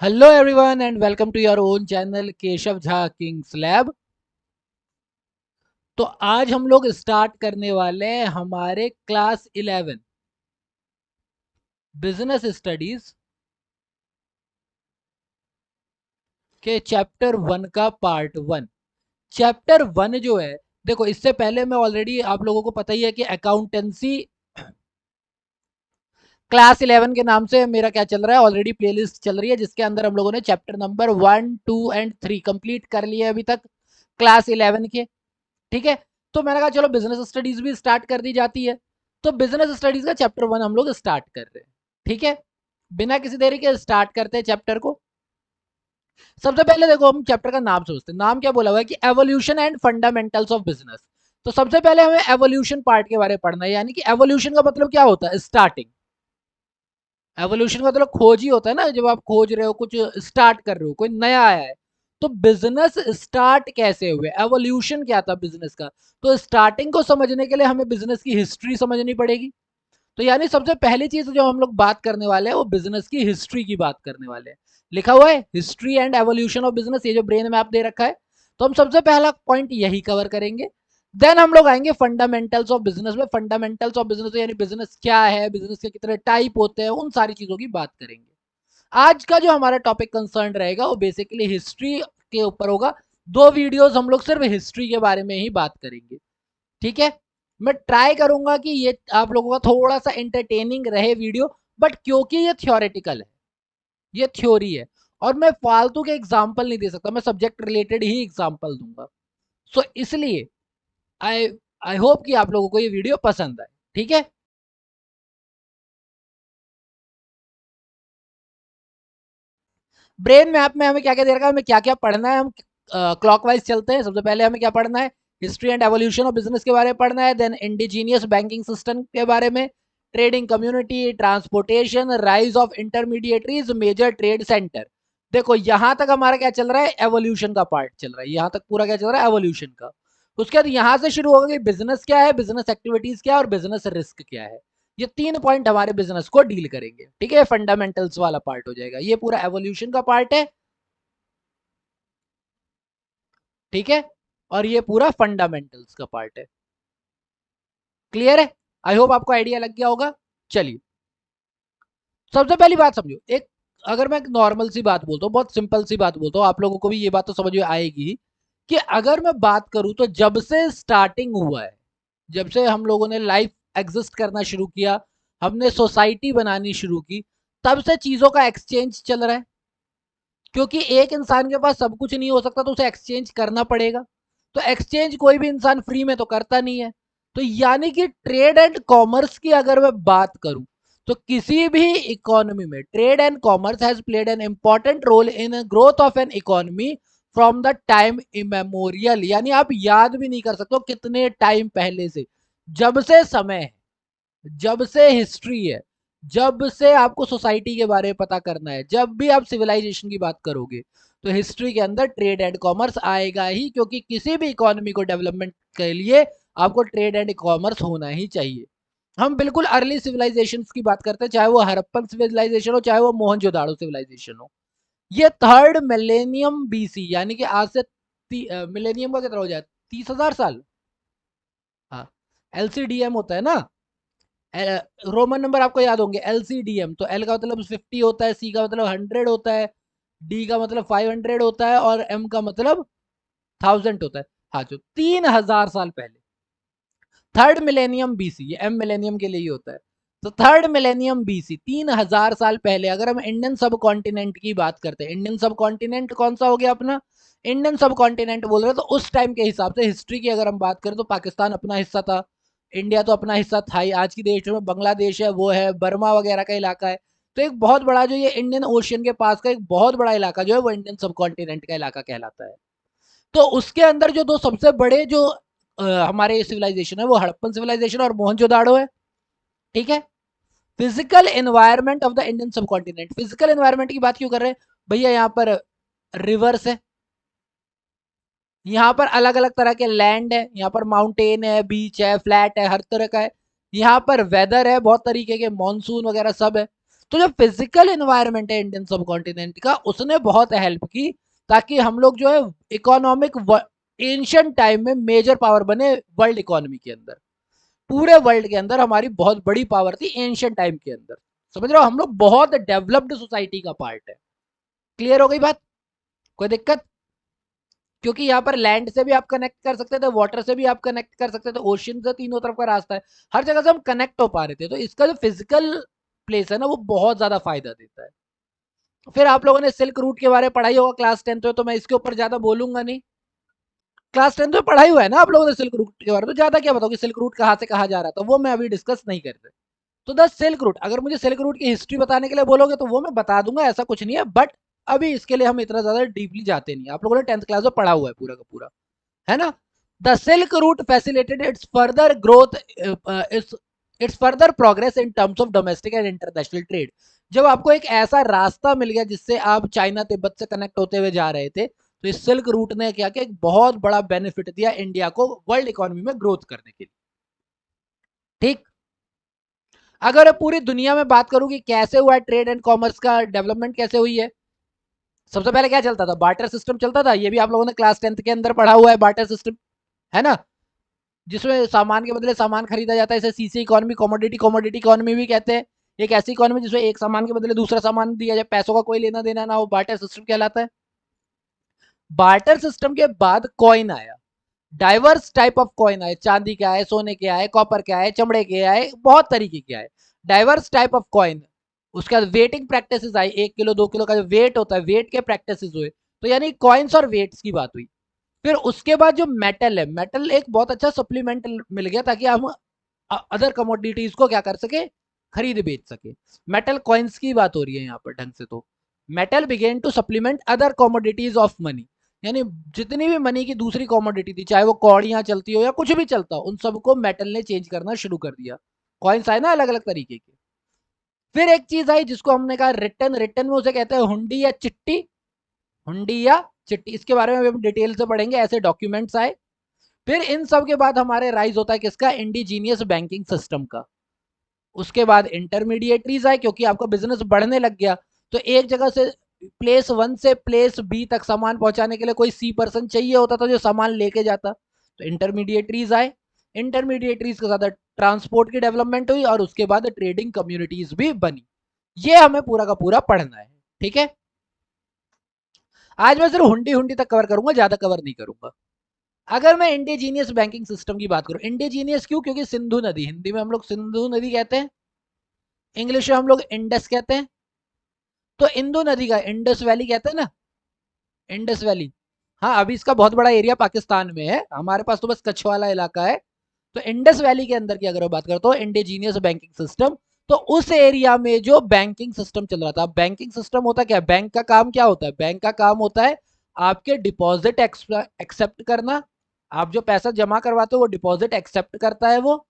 Hello everyone and welcome to your own channel Keshav Jha Kings Lab. तो आज हम लोग स्टार्ट करने वाले हैं हमारे क्लास 11 बिजनेस स्टडीज के चैप्टर 1 का पार्ट 1। चैप्टर 1 जो है, देखो इससे पहले मैं ऑलरेडी आप लोगों को पता ही है कि अकाउंटेंसी क्लास 11 के नाम से मेरा क्या चल रहा है, ऑलरेडी प्लेलिस्ट चल रही है जिसके अंदर हम लोगों ने चैप्टर नंबर 1, 2 एंड 3 कंप्लीट कर लिए अभी तक क्लास 11 के। ठीक है, तो मैंने कहा चलो बिजनेस स्टडीज भी स्टार्ट कर दी जाती है। तो बिजनेस स्टडीज का चैप्टर 1 हम लोग स्टार्ट कर रहे हैं। ठीक है, बिना किसी देरी के स्टार्ट करते हैं चैप्टर को। सबसे पहले देखो हम चैप्टर का नाम सोचते हैं। नाम क्या बोला हुआ है कि evolution and fundamentals of business. तो सबसे पहले हमें एवोल्यूशन पार्ट के बारे में पढ़ना है, यानी कि एवोल्यूशन का मतलब क्या होता है, स्टार्टिंग। एवोल्यूशन का मतलब खोज ही होता है ना, जब आप खोज रहे हो, कुछ स्टार्ट कर रहे हो, कोई नया आया है। तो बिजनेस स्टार्ट कैसे हुए, एवोल्यूशन क्या था बिजनेस का। तो स्टार्टिंग को समझने के लिए हमें बिजनेस की हिस्ट्री समझनी पड़ेगी। तो यानी सबसे पहली चीज जो हम लोग बात करने वाले हैं वो बिजनेस की हिस्ट्री की बात करने वाले हैं। लिखा हुआ है history and evolution of business, ये जो ब्रेन मैप दे रखा है। तो हम सबसे पहला पॉइंट यही कवर करेंगे। देन हम लोग आएंगे फंडामेंटल्स ऑफ बिजनेस में। फंडामेंटल्स ऑफ बिजनेस यानी बिजनेस क्या है, बिजनेस के कितने टाइप होते हैं, उन सारी चीजों की बात करेंगे। आज का जो हमारा टॉपिक कंसर्न रहेगा वो बेसिकली हिस्ट्री के ऊपर होगा। 2 वीडियोस हम लोग सिर्फ हिस्ट्री के बारे में ही बात करेंगे। ठीक है, मैं ट्राई करूंगा कि ये आप लोगों का थोड़ा सा एंटरटेनिंग रहे वीडियो, बट क्योंकि ये थियोरेटिकल है, ये थ्योरी है, और मैं फालतू के एग्जाम्पल नहीं दे सकता, मैं सब्जेक्ट रिलेटेड ही एग्जाम्पल दूंगा। सो इसलिए आई आई होप कि आप लोगों को ये वीडियो पसंद आए। ठीक है, ब्रेन मैप में हमें क्या क्या दे रखा है, हमें क्या क्या पढ़ना है। हम क्लॉकवाइज चलते हैं। सबसे पहले हमें क्या पढ़ना है, history and evolution of business के बारे में पढ़ना है। देन इंडिजीनियस बैंकिंग सिस्टम के बारे में, trading community, transportation, rise of intermediaries, major trade centre. देखो यहां तक हमारा क्या चल रहा है, एवोल्यूशन का पार्ट चल रहा है। यहां तक पूरा क्या चल रहा है, एवोल्यूशन का। उसके बाद यहां से शुरू होगा कि बिजनेस क्या है, बिजनेस एक्टिविटीज क्या है, और बिजनेस रिस्क क्या है। ये 3 पॉइंट हमारे बिजनेस को डील करेंगे। ठीक है, फंडामेंटल्स वाला पार्ट हो जाएगा, ये पूरा एवोल्यूशन का पार्ट है। ठीक है, और ये पूरा फंडामेंटल्स का पार्ट है। क्लियर है, आई होप आपको आइडिया लग गया होगा। चलिए, सबसे पहली बात समझो। एक, अगर मैं नॉर्मल सी बात बोलता हूँ, बहुत सिंपल सी बात बोलता हूँ, आप लोगों को भी ये बात तो समझ में आएगी कि अगर मैं बात करूं तो जब से स्टार्टिंग हुआ है, जब से हम लोगों ने लाइफ एग्जिस्ट करना शुरू किया, हमने सोसाइटी बनानी शुरू की, तब से चीजों का एक्सचेंज चल रहा है। क्योंकि एक इंसान के पास सब कुछ नहीं हो सकता, तो उसे एक्सचेंज करना पड़ेगा। तो एक्सचेंज कोई भी इंसान फ्री में तो करता नहीं है। तो यानी कि ट्रेड एंड कॉमर्स की अगर मैं बात करूं, तो किसी भी इकोनॉमी में trade and commerce has played an important role in growth of an economy from the time immemorial. यानी आप याद भी नहीं कर सकते हो कितने टाइम पहले से, जब से समय है, जब से हिस्ट्री है, जब से आपको सोसाइटी के बारे में पता करना है, जब भी आप सिविलाइजेशन की बात करोगे, तो हिस्ट्री के अंदर ट्रेड एंड कॉमर्स आएगा ही। क्योंकि किसी भी इकोनॉमी को डेवलपमेंट के लिए आपको ट्रेड एंड कॉमर्स होना ही चाहिए। हम बिल्कुल अर्ली सिविलाइजेशन की बात करते हैं, चाहे वो हरप्पन सिविलाइजेशन हो, चाहे वो मोहनजोदाड़ो सिविलाइजेशन हो। ये 3rd मिलेनियम बीसी, यानी कि आज से मिलेनियम का कितना हो जाए, 30,000 साल। हाँ, एलसीडीएम होता है ना, रोमन नंबर आपको याद होंगे, LCDM। तो एल का मतलब 50 होता है, सी का मतलब 100 होता है, डी का मतलब 500 होता है, और एम का मतलब 1000 होता है। हाँ, जो 3000 साल पहले, 3rd मिलेनियम बीसी, ये एम मिलेनियम के लिए ही होता है। तो 3rd मिलेनियम बीसी, 3000 साल पहले, अगर हम इंडियन सब कॉन्टिनेंट की बात करते हैं, इंडियन सब कॉन्टिनेंट कौन सा हो गया अपना, इंडियन सब कॉन्टिनेंट बोल रहे हैं, तो उस टाइम के हिसाब से हिस्ट्री की अगर हम बात करें तो पाकिस्तान अपना हिस्सा था, इंडिया तो अपना हिस्सा था ही। आज की देश में बांग्लादेश है, वो है, बर्मा वगैरह का इलाका है। तो एक बहुत बड़ा जो ये इंडियन ओशियन के पास का एक बहुत बड़ा इलाका जो है, वो इंडियन सब कॉन्टिनेंट का इलाका कहलाता है। तो उसके अंदर जो 2 सबसे बड़े जो हमारे सिविलाइजेशन है, वो हड़प्पन सिविलाइजेशन और मोहनजोदाड़ो है। ठीक है, physical environment of the Indian सब कॉन्टिनेंट। फिजिकल एनवायरनमेंट की बात क्यों कर रहे हैं भैया, यहाँ पर रिवर्स है, यहाँ पर अलग अलग तरह के लैंड है, यहाँ पर माउंटेन है, बीच है, फ्लैट है, हर तरह का है। यहाँ पर वेदर है, बहुत तरीके के मानसून वगैरह सब है। तो जो फिजिकल एनवायरनमेंट है इंडियन सब कॉन्टिनेंट का, उसने बहुत हेल्प की ताकि हम लोग जो है इकोनॉमिक एंशियंट टाइम में मेजर पावर बने वर्ल्ड इकोनॉमी के अंदर। पूरे वर्ल्ड के अंदर हमारी बहुत बड़ी पावर थी एंशियंट टाइम के अंदर। समझ रहे हो, हम लोग बहुत डेवलप्ड सोसाइटी का पार्ट है। क्लियर हो गई बात? कोई दिक्कत? क्योंकि यहाँ पर लैंड से भी आप कनेक्ट कर सकते थे, वाटर से भी आप कनेक्ट कर सकते थे, ओशियन से तीनों तरफ का रास्ता है, हर जगह से हम कनेक्ट हो पा रहे थे। तो इसका जो फिजिकल प्लेस है ना, वो बहुत ज्यादा फायदा देता है। फिर आप लोगों ने सिल्क रूट के बारे में पढ़ाई होगा क्लास 10 में, तो मैं इसके ऊपर ज्यादा बोलूंगा नहीं। क्लास 10 में पढ़ाई हुआ है ना आप लोगों ने सिल्क रूट के बारे में, तो ज्यादा क्या बताओ कि सिल्क रूट कहाँ से कहाँ जा रहा था, वो मैं अभी डिस्कस नहीं करते। तो द सिल्क रूट, अगर मुझे सिल्क रूट की हिस्ट्री बताने के लिए बोलोगे तो वो मैं बता दूंगा, ऐसा कुछ नहीं है, बट अभी इसके लिए हम इतना ज्यादा डीपली जाते नहीं। आप लोगों ने 10th क्लास में पढ़ा हुआ है पूरा का पूरा, है ना। The silk route facilitated it's further growth, it's further progress in terms of domestic and international trade. जब आपको एक ऐसा रास्ता मिल गया जिससे आप चाइना तिब्बत से कनेक्ट होते हुए जा रहे थे, तो इस सिल्क रूट ने क्या किया, एक बहुत बड़ा बेनिफिट दिया इंडिया को वर्ल्ड इकोनॉमी में ग्रोथ करने के लिए। ठीक, अगर पूरी दुनिया में बात करूं कि कैसे हुआ है ट्रेड एंड कॉमर्स का डेवलपमेंट, कैसे हुई है, सबसे पहले क्या चलता था, बार्टर सिस्टम चलता था। ये भी आप लोगों ने क्लास 10th के अंदर पढ़ा हुआ है, बार्टर सिस्टम, है ना, जिसमें सामान के बदले सामान खरीदा जाता है। इसे सीसी इकोनॉमी, कमोडिटी इकोनॉमी भी कहते हैं। एक ऐसी इकोनॉमी जिसमें एक सामान के बदले दूसरा सामान दिया जाए, पैसों का कोई लेना देना ना हो, बार्टर सिस्टम कहलाता है। बार्टर सिस्टम के बाद कॉइन आया, डाइवर्स टाइप ऑफ कॉइन आए, चांदी के आए, सोने के आए, कॉपर के आए, चमड़े के आए, बहुत तरीके के आए, डाइवर्स टाइप ऑफ कॉइन। उसके बाद वेटिंग प्रैक्टिसेस आई, 1 किलो 2 किलो का जो वेट होता है, वेट के प्रैक्टिसेस हुए। तो यानी कॉइन्स और वेट्स की बात हुई। फिर उसके बाद जो मेटल है, मेटल एक बहुत अच्छा सप्लीमेंट मिल गया ताकि हम अदर कमोडिटीज को क्या कर सके, खरीद बेच सके। मेटल कॉइन्स की बात हो रही है यहाँ पर ढंग से। तो metal began to supplement other commodities of money, यानी जितनी भी मनी की दूसरी कमोडिटी थी, चाहे वो कौड़ियां चलती हो या कुछ भी चलता हो, उन सबको मेटल ने चेंज करना शुरू कर दिया। कॉइन्स आए ना अलग अलग तरीके के। फिर एक चीज आई जिसको हमने कहा रिटर्न, रिटर्न में उसे कहते हैं हुंडी या चिट्ठी, हुंडी या चिट्ठी, इसके बारे में हम डिटेल से पढ़ेंगे। ऐसे डॉक्यूमेंट्स आए। फिर इन सब के बाद हमारे राइज होता है किसका, इंडिजीनियस बैंकिंग सिस्टम का। उसके बाद इंटरमीडिएटरीज आए, क्योंकि आपका बिजनेस बढ़ने लग गया, तो एक जगह से प्लेस 1 से प्लेस बी तक सामान पहुंचाने के लिए कोई सी पर्सन चाहिए होता था जो सामान लेके जाता, तो इंटरमीडिएटरीज आए। इंटरमीडिएटरीज के साथ ट्रांसपोर्ट की डेवलपमेंट हुई और उसके बाद ट्रेडिंग कम्युनिटीज भी बनी। ये हमें पूरा का पूरा पढ़ना है, ठीक है। आज मैं सिर्फ हुंडी हुंडी तक कवर करूंगा, ज्यादा कवर नहीं करूंगा। अगर मैं इंडिजीनियस बैंकिंग सिस्टम की बात करूं, इंडिजीनियस क्यों, क्योंकि सिंधु नदी, हिंदी में हम लोग सिंधु नदी कहते हैं, इंग्लिश में हम लोग इंडस कहते हैं। तो इंदु नदी का इंडस वैली कहते हैं ना, इंडस वैली। हाँ, अभी इसका बहुत बड़ा एरिया पाकिस्तान में है, हमारे पास तो बस कच्छ वाला इलाका है। तो इंडस वैली के अंदर की अगर मैं बात करता हूँ इंडिजीनियस बैंकिंग सिस्टम, तो उस एरिया में जो बैंकिंग सिस्टम चल रहा था। बैंकिंग सिस्टम होता क्या है, बैंक का काम क्या होता है, बैंक का काम होता है आपके डिपॉजिट एक्सेप्ट करना। आप जो पैसा जमा करवाते हो वो डिपॉजिट एक्सेप्ट करता है वो,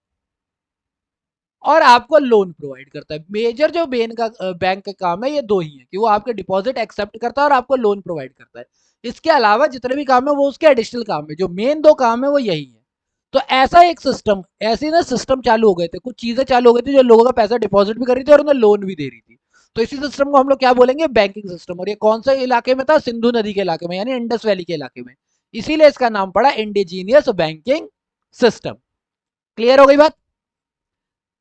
और आपको लोन प्रोवाइड करता है। मेजर जो बैंक का काम है ये दो ही है, कि वो आपके डिपॉजिट एक्सेप्ट करता है और आपको लोन प्रोवाइड करता है। इसके अलावा जितने भी काम है वो उसके एडिशनल काम है, जो मेन दो काम है वो यही है। तो ऐसा एक सिस्टम, ऐसे ना सिस्टम चालू हो गए थे, कुछ चीजें चालू हो गई थी जो लोगों का पैसा डिपॉजिट भी कर रही थी और उन्हें लोन भी दे रही थी। तो इसी सिस्टम को हम लोग क्या बोलेंगे, बैंकिंग सिस्टम। और ये कौन से इलाके में था, सिंधु नदी के इलाके में, यानी इंडस वैली के इलाके में। इसीलिए इसका नाम पड़ा इंडिजीनियस बैंकिंग सिस्टम। क्लियर हो गई बात?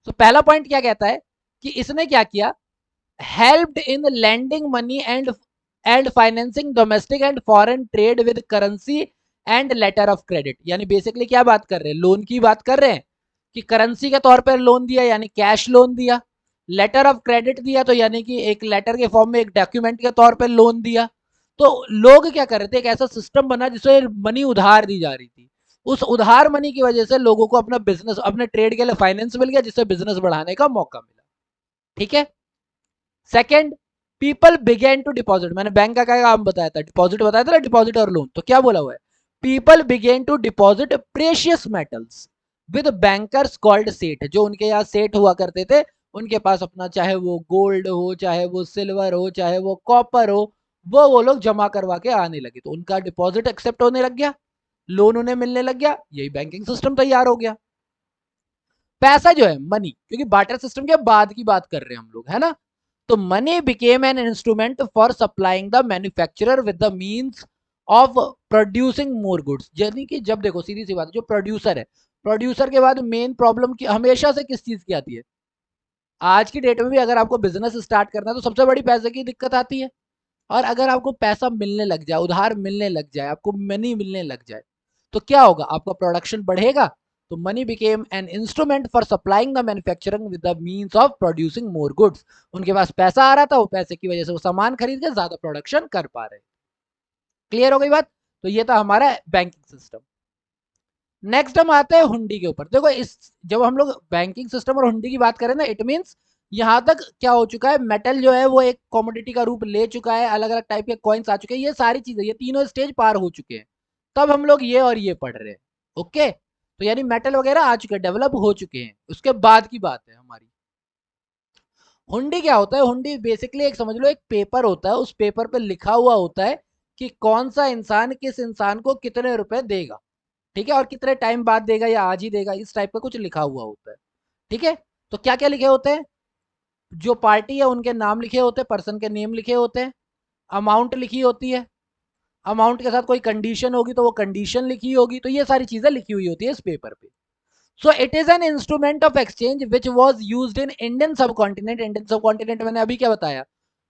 तो पहला पॉइंट क्या कहता है कि इसने क्या किया, helped in lending money and financing domestic and foreign trade with currency and letter of credit. यानी बेसिकली क्या बात कर रहे हैं, लोन की बात कर रहे हैं कि करेंसी के तौर पर लोन दिया यानी कैश लोन दिया, लेटर ऑफ क्रेडिट दिया तो यानी कि एक लेटर के फॉर्म में एक डॉक्यूमेंट के तौर पर लोन दिया। तो लोग क्या कर रहे थे, एक ऐसा सिस्टम बना जिसमें मनी उधार दी जा रही थी। उस उधार मनी की वजह से लोगों को अपना बिजनेस, अपने ट्रेड के लिए फाइनेंस मिल गया, जिससे बिजनेस बढ़ाने का मौका मिला। ठीक है। Second, people began to deposit. मैंने बैंक का क्या काम बताया था, डिपॉजिट बताया था ना, डिपॉजिट और लोन। तो क्या बोला हुआ है, people began to deposit precious metals with bankers called seth. जो उनके यहाँ सेठ हुआ करते थे, उनके पास अपना चाहे वो गोल्ड हो, चाहे वो सिल्वर हो, चाहे वो कॉपर हो, वो लोग जमा करवा के आने लगे। तो उनका डिपॉजिट एक्सेप्ट होने लग गया, लोन उन्हें मिलने लग गया, यही बैंकिंग सिस्टम तैयार हो गया। पैसा जो है, मनी, क्योंकि बार्टर सिस्टम के बाद की बात कर रहे हैं हम लोग, है ना। तो money became an instrument for supplying the manufacturer with the means of producing more goods. यानी कि जब देखो सीधी सी बात, जो प्रोड्यूसर है, प्रोड्यूसर के बाद मेन प्रॉब्लम की हमेशा से किस चीज की आती है? आज की डेट में भी अगर आपको बिजनेस स्टार्ट करना है तो सबसे बड़ी पैसे की दिक्कत आती है। और अगर आपको पैसा मिलने लग जाए, उधार मिलने लग जाए, आपको मनी मिलने लग जाए, तो क्या होगा? आपका प्रोडक्शन बढ़ेगा। तो money became an instrument for supplying the manufacturing with the means of producing more goods. उनके पास पैसा आ रहा था, वो पैसे की वजह से वो सामान खरीद के ज्यादा प्रोडक्शन कर पा रहे। क्लियर हो गई बात? तो ये था हमारा बैंकिंग सिस्टम। नेक्स्ट हम आते हैं हुंडी के ऊपर। देखो इस जब हम लोग बैंकिंग सिस्टम और हुंडी की बात करें ना, इट मींस यहां तक क्या हो चुका है, मेटल जो है वो एक कॉमोडिटी का रूप ले चुका है, अलग अलग टाइप के कॉइन्स आ चुके हैं, ये सारी चीजें, ये तीनों स्टेज पार हो चुके हैं, तब हम लोग ये और ये पढ़ रहे हैं। ओके, तो यानी मेटल वगैरह आ चुके हैं, डेवलप हो चुके हैं, उसके बाद की बात है हमारी। हुंडी क्या होता है? हुंडी बेसिकली एक समझ लो एक पेपर होता है, उस पेपर पे लिखा हुआ होता है कि कौन सा इंसान किस इंसान को कितने रुपए देगा, ठीक है, और कितने टाइम बाद देगा या आज ही देगा, इस टाइप का कुछ लिखा हुआ होता है। ठीक है, तो क्या क्या लिखे होते हैं? जो पार्टी है उनके नाम लिखे होते हैं, पर्सन के नेम लिखे होते हैं, अमाउंट लिखी होती है, अमाउंट के साथ कोई कंडीशन होगी तो वो कंडीशन लिखी होगी, तो ये सारी चीजें लिखी हुई होती है इस पेपर पे। So it is an instrument of exchange which was use in Indian सब कॉन्टिनेंट। इंडियन सब कॉन्टिनेंट मैंने अभी क्या बताया?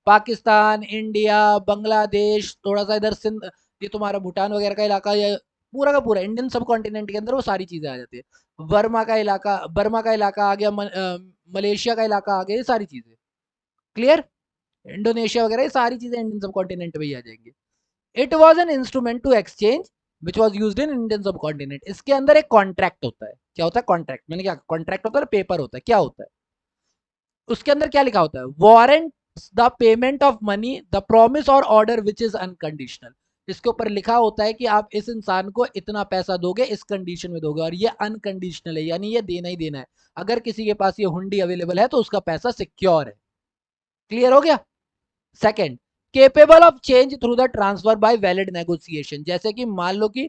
पाकिस्तान, इंडिया, बांग्लादेश, थोड़ा सा इधर सिंध, ये तुम्हारा भूटान वगैरह का इलाका, या पूरा का पूरा इंडियन सब कॉन्टिनेंट के अंदर वो सारी चीजें आ जाती है। बर्मा का इलाका आ गया, मलेशिया का इलाका आ गया, ये सारी चीजें। क्लियर? इंडोनेशिया वगैरह ये सारी चीजें इंडियन सब कॉन्टिनेंट में ही आ जाएंगी। It was an instrument to exchange which was use in Indian subcontinent. इसके अंदर एक कॉन्ट्रैक्ट होता है। क्या होता है? कॉन्ट्रैक्ट। मैंने क्या, कॉन्ट्रैक्ट होता है, पेपर होता है, क्या होता है उसके अंदर? क्या लिखा होता है? Warrant the payment of money, the promise और ऑर्डर विच इज अनकंडीशनल। इसके ऊपर लिखा होता है कि आप इस इंसान को इतना पैसा दोगे, इस कंडीशन में दोगे, और ये अनकंडीशनल है, यानी ये देना ही देना है। अगर किसी के पास ये हुंडी अवेलेबल है तो उसका पैसा सिक्योर है। क्लियर हो गया? Second, capable of change through the transfer by valid negotiation. जैसे कि मान लो कि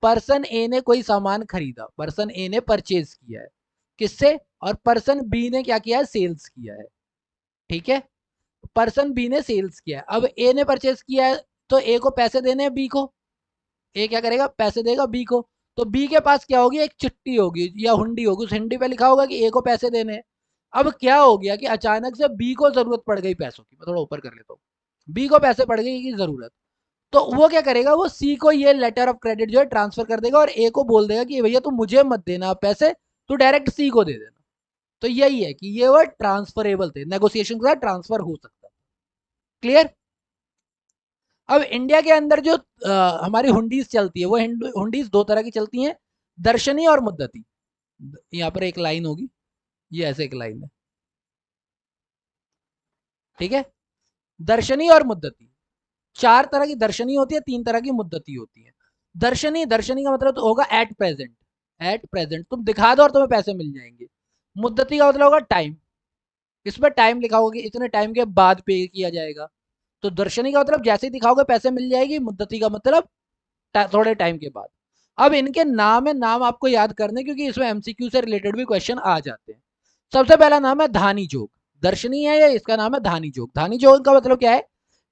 पर्सन ए ने कोई सामान खरीदा, पर्सन ए ने परचेज किया है, किससे? और पर्सन बी ने क्या किया है? सेल्स किया है। ठीक है, पर्सन बी ने सेल्स किया है, अब ए ने परचेज किया है, तो ए को पैसे देने हैं बी को। ए क्या करेगा? पैसे देगा बी को। तो बी के पास क्या होगी? एक चिट्ठी होगी या हुंडी होगी, उस हुंडी पे लिखा होगा कि ए को पैसे देने हैं। अब क्या हो गया कि अचानक से बी को जरूरत पड़ गई पैसों की, मैं थोड़ा ऊपर कर लेता हूँ, बी को पैसे पड़ गई की जरूरत, तो वो क्या करेगा? वो सी को ये लेटर ऑफ क्रेडिट जो है ट्रांसफर कर देगा, और ए को बोल देगा कि भैया तू मुझे मत देना पैसे, तू डायरेक्ट सी को दे देना। तो यही है कि ये वर्ड ट्रांसफरेबल थे, नेगोशिएशन के साथ ट्रांसफर हो सकता है। क्लियर? अब इंडिया के अंदर जो हमारी हुंडीज चलती है, वो हुंडीज दो तरह की चलती हैं, दर्शनी और मुद्दती। यहाँ पर एक लाइन होगी, ये ऐसे एक लाइन है, ठीक है, दर्शनी और मुद्दती। चार तरह की दर्शनी होती है, तीन तरह की मुद्दती होती है। दर्शनी, दर्शनी का मतलब तो होगा एट प्रेजेंट, एट प्रेजेंट तुम दिखा दो और तुम्हें पैसे मिल जाएंगे। मुद्दती का मतलब होगा टाइम, इसमें टाइम लिखा होगा कि इतने टाइम के बाद पे किया जाएगा। तो दर्शनी का मतलब जैसे ही दिखाओगे पैसे मिल जाएगी, मुद्दती का मतलब थोड़े टाइम के बाद। अब इनके नाम है, नाम आपको याद करने, क्योंकि इसमें एमसीक्यू से रिलेटेड भी क्वेश्चन आ जाते हैं। सबसे पहला नाम है धानी जोग। दर्शनी है या इसका नाम है धानी जोग। धानी जोग का मतलब क्या है?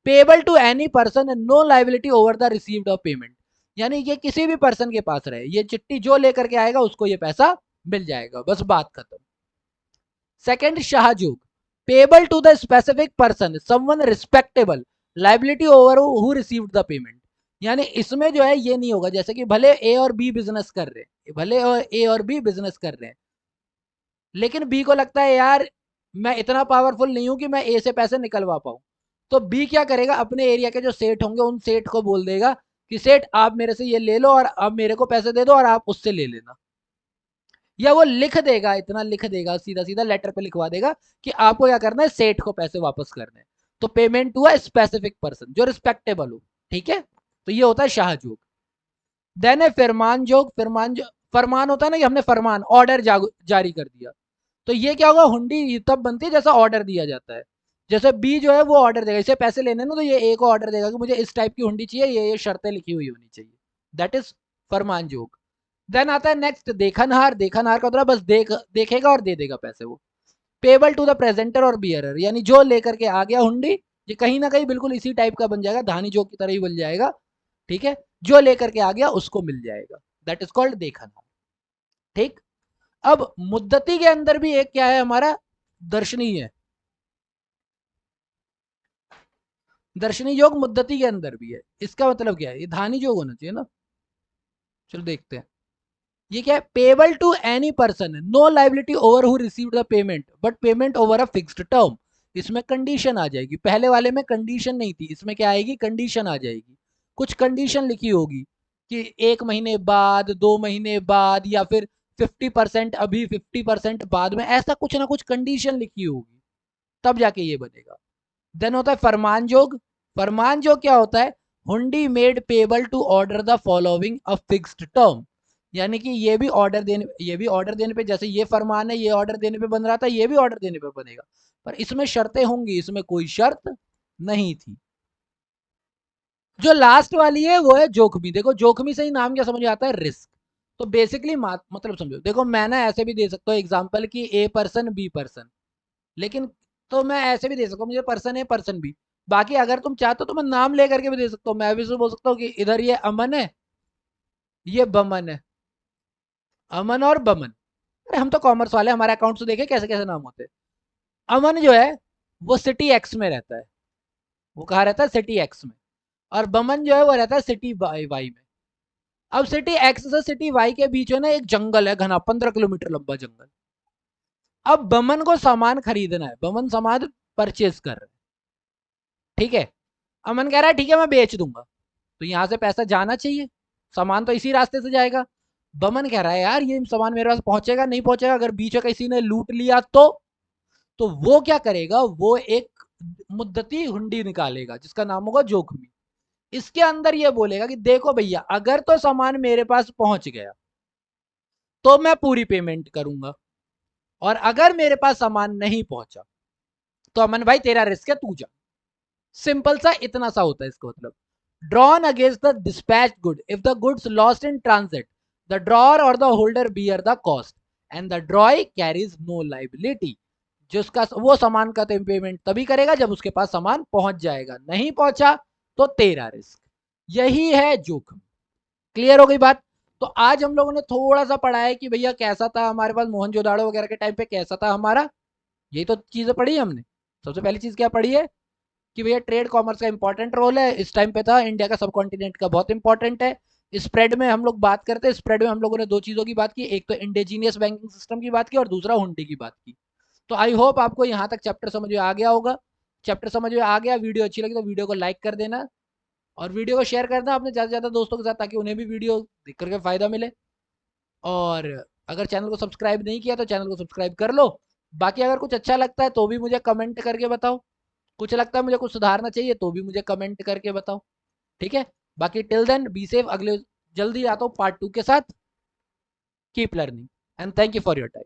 Payable to any person and no liability over the received of payment. यानी ये किसी भी पर्सन के पास रहे, ये चिट्ठी जो लेकर के आएगा उसको ये पैसा मिल जाएगा, बस बात खत्म। Second, shahjog, payable to the specific person, someone respectable, liability over who received the payment. यानी इसमें जो है ये नहीं होगा, जैसे कि भले ए और बी बिजनेस कर रहे हैं, भले ए और बी बिजनेस कर रहे हैं, लेकिन बी को लगता है यार मैं इतना पावरफुल नहीं हूं कि मैं ए से पैसे निकलवा पाऊं, तो बी क्या करेगा? अपने एरिया के जो सेठ होंगे उन सेठ को बोल देगा कि सेठ आप मेरे से ये ले लो और अब मेरे को पैसे दे दो और आप उससे ले लेना। या वो लिख देगा, इतना लिख देगा, सीधा सीधा लेटर पे लिखवा देगा कि आपको क्या करना है? सेठ को पैसे वापस करने हैं। तो payment to a specific person जो रिस्पेक्टेबल हो। ठीक है, तो ये होता है शाहजोग। देन है फरमान जोग। फरमान होता है ना कि हमने फरमान, ऑर्डर जारी कर दिया। तो ये क्या होगा? हुंडी तब बनती है जैसा ऑर्डर दिया जाता है। जैसे बी जो है वो ऑर्डर देगा, इसे पैसे लेने ना, तो ये ए को ऑर्डर देगा कि मुझे इस टाइप की हुंडी चाहिए, ये शर्तें लिखी हुई होनी चाहिए। दैट इज फरमान जोग। देन आता है नेक्स्ट देखनहार। देखनहार का मतलब बस देखेगा और दे देगा पैसे वो। पेबल टू द प्रेजेंटर और बियरर, यानी जो लेकर के आ गया हुंडी, ये कहीं ना कहीं बिल्कुल इसी टाइप का बन जाएगा, धानी जोग की तरह ही बन जाएगा, ठीक है, जो लेकर के आ गया उसको मिल जाएगा, दैट इज कॉल्ड देखना। ठीक, अब मुद्दती के अंदर भी एक क्या है हमारा, दर्शनीय है, दर्शनी योग मुद्दती के अंदर भी है। इसका मतलब क्या है, ये धानी योग होना चाहिए ना। चलो देखते हैं, ये क्या है, payable to any person, no liability over who received the payment but payment over a fixed term. इसमें कंडीशन आ जाएगी, पहले वाले में कंडीशन नहीं थी, इसमें क्या आएगी, कंडीशन आ जाएगी, कुछ कंडीशन लिखी होगी कि 1 महीने बाद, 2 महीने बाद, या फिर 50% अभी, 50% बाद में, ऐसा कुछ ना कुछ कंडीशन लिखी होगी, तब जाके ये बनेगा। देन होता है फरमान जोग। फरमान जोग क्या होता है, hundi made payable to order the following a fixed term, यानी कि ये भी ऑर्डर देने पे, जैसे ये फरमान है, ये ऑर्डर देने पे बन रहा था, ये भी ऑर्डर देने पे बनेगा, पर इसमें शर्तें होंगी, इसमें कोई शर्त नहीं थी। जो लास्ट वाली है वो है जोखमी। देखो जोखमी से ही नाम क्या समझ आता है, रिस्क। तो बेसिकली मतलब समझो, देखो मैं ना ऐसे भी दे सकता हूँ एग्जाम्पल की, ए पर्सन बी पर्सन, लेकिन तो मैं ऐसे भी दे सकता हूँ, मुझे पर्सन ए पर्सन बी, बाकी अगर तुम चाहते हो तो मैं नाम लेकर के भी दे सकता हूँ, मैं भी बोल सकता हूँ कि इधर ये अमन है, ये बमन है, अमन और बमन। अरे हम तो कॉमर्स वाले, हमारे अकाउंट से देखे कैसे कैसे नाम होते हैं। अमन जो है वो सिटी एक्स में रहता है, वो कहाँ रहता है, सिटी एक्स में, और बमन जो है वो रहता है सिटी वाई में। अब सिटी एक्स से सिटी वाई के बीच में ना एक जंगल है घना, 15 किलोमीटर लंबा जंगल। अब बमन को सामान खरीदना है, बमन सामान परचेज कर रहा है, ठीक है। अमन कह रहा है ठीक है मैं बेच दूंगा, तो यहां से पैसा जाना चाहिए, सामान तो इसी रास्ते से जाएगा। बमन कह रहा है यार ये सामान मेरे पास पहुंचेगा नहीं पहुंचेगा, अगर बीच में किसी ने लूट लिया तो वो क्या करेगा, वो एक मुद्दती हुंडी निकालेगा जिसका नाम होगा जोखमी। इसके अंदर ये बोलेगा कि देखो भैया, अगर तो सामान मेरे पास पहुंच गया तो मैं पूरी पेमेंट करूंगा, और अगर मेरे पास सामान नहीं पहुंचा तो अमन भाई तेरा रिस्क है, तू जा। सिंपल सा इतना सा होता है इसका मतलब। Drawn against the dispatch good if the goods lost in transit, the drawer और the holder bear the cost and the drawee carries no liability. जिसका वो सामान का पेमेंट तभी करेगा जब उसके पास सामान पहुंच जाएगा, नहीं पहुंचा तो तेरा रिस्क। यही है जोखिम। क्लियर हो गई बात। तो आज हम लोगों ने थोड़ा सा पढ़ा है कि भैया कैसा था हमारे पास मोहनजोदाड़ो वगैरह के टाइम पे, कैसा था हमारा, यही तो चीजें पढ़ी हमने। सबसे पहली चीज क्या पढ़ी है कि भैया ट्रेड कॉमर्स का इंपॉर्टेंट रोल है, इस टाइम पे था, इंडिया का सब कॉन्टिनेंट का बहुत इंपॉर्टेंट है। स्प्रेड में हम लोग बात करते हैं, स्प्रेड में हम लोगों ने दो चीजों की बात की, एक तो इंडिजीनियस बैंकिंग सिस्टम की बात की और दूसरा हुंडी की बात की। तो आई होप आपको यहाँ तक चैप्टर समझ में आ गया होगा। चैप्टर समझ में आ गया, वीडियो अच्छी लगी तो वीडियो को लाइक कर देना, और वीडियो को शेयर करना अपने ज़्यादा से ज़्यादा दोस्तों के साथ, ताकि उन्हें भी वीडियो देख करके फ़ायदा मिले। और अगर चैनल को सब्सक्राइब नहीं किया तो चैनल को सब्सक्राइब कर लो। बाकी अगर कुछ अच्छा लगता है तो भी मुझे कमेंट करके बताओ, कुछ लगता है मुझे कुछ सुधारना चाहिए तो भी मुझे कमेंट करके बताओ, ठीक है। बाकी टिल देन बी सेफ, अगले जल्दी आता हूँ पार्ट 2 के साथ। Keep learning and thank you for your time.